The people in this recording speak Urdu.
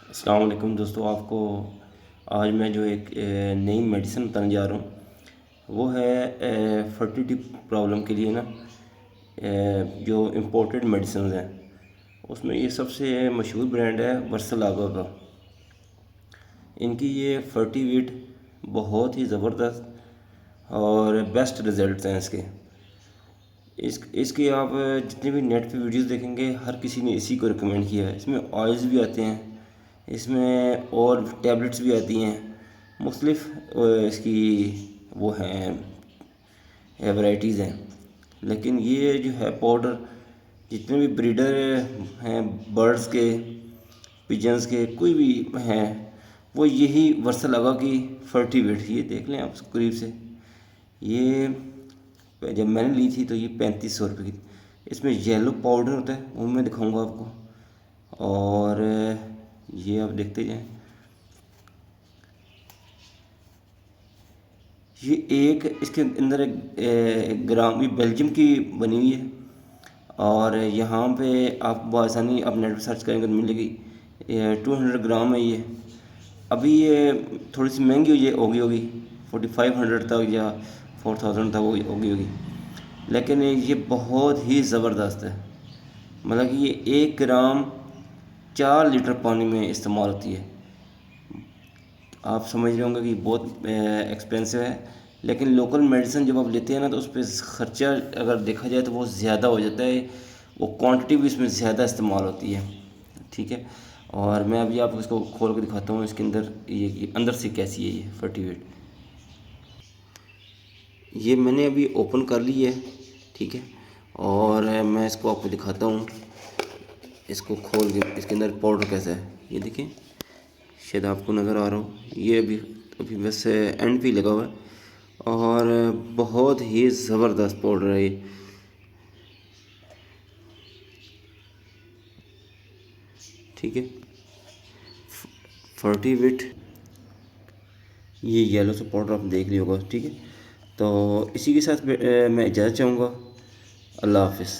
السلام علیکم دوستو، آپ کو آج میں جو ایک نئی میڈیسن بتانے جا رہا ہوں وہ ہے فرٹیلیٹی پرابلم کے لیے نا جو امپورٹڈ میڈیسنز ہیں اس میں یہ سب سے مشہور برانڈ ہے ورسلاگا کا۔ ان کی یہ فرٹی ویٹ بہت ہی زبردست اور بیسٹ رزلٹس ہیں اس کے۔ اس کی آپ جتنے بھی نیٹ پہ ویڈیوز دیکھیں گے ہر کسی نے اسی کو ریکمینڈ کیا ہے۔ اس میں آئلز بھی آتے ہیں، اس میں اور ٹیبلٹس بھی آتی ہیں، مختلف اس کی وہ ہیں ورائٹیز ہیں، لیکن یہ جو ہے پاؤڈر جتنے بھی بریڈر ہیں برڈز کے، پجنز کے، کوئی بھی ہیں، وہ یہی ورسلاگا کی فرٹی ویٹ، یہ دیکھ لیں آپ قریب سے۔ یہ جب میں نے لی تھی تو یہ 3500 روپے کی تھی۔ اس میں یلو پاؤڈر ہوتا ہے، وہ میں دکھاؤں گا آپ کو، اور یہ آپ دیکھتے جائیں۔ یہ ایک اس کے اندر ایک گرام، یہ بیلجیم کی بنی ہوئی ہے، اور یہاں پہ آپ بآسانی آپ نیٹ پہ سرچ کریں گے تو ملے گی۔ 200 گرام ہے یہ۔ ابھی یہ تھوڑی سی مہنگی ہوگی 4500 تک یا 4000 تک ہوگی، لیکن یہ بہت ہی زبردست ہے۔ مطلب کہ یہ 1 گرام 4 لیٹر پانی میں استعمال ہوتی ہے۔ آپ سمجھ رہے ہوں گے کہ بہت ایکسپینسو ہے، لیکن لوکل میڈیسن جب آپ لیتے ہیں نا تو اس پہ خرچہ اگر دیکھا جائے تو وہ زیادہ ہو جاتا ہے، وہ کوانٹٹی بھی اس میں زیادہ استعمال ہوتی ہے، ٹھیک ہے۔ اور میں ابھی آپ کو اس کو کھول کے دکھاتا ہوں، اس کے اندر یہ اندر سے کیسی ہے یہ فرٹی ویٹ۔ یہ میں نے ابھی اوپن کر لی ہے، ٹھیک ہے، اور میں اس کو آپ کو دکھاتا ہوں، اس کو کھول کے اس کے اندر پاؤڈر کیسا ہے یہ دیکھیں، شاید آپ کو نظر آ رہا ہو۔ یہ ابھی ویسے اینڈ پہ لگا ہوا ہے، اور بہت ہی زبردست پاؤڈر ہے یہ، ٹھیک ہے۔ فرٹی ویٹ، یہ یلو سا پاؤڈر آپ دیکھ لیا ہوگا، ٹھیک ہے۔ تو اسی کے ساتھ میں اجازت چاہوں گا۔ اللہ حافظ۔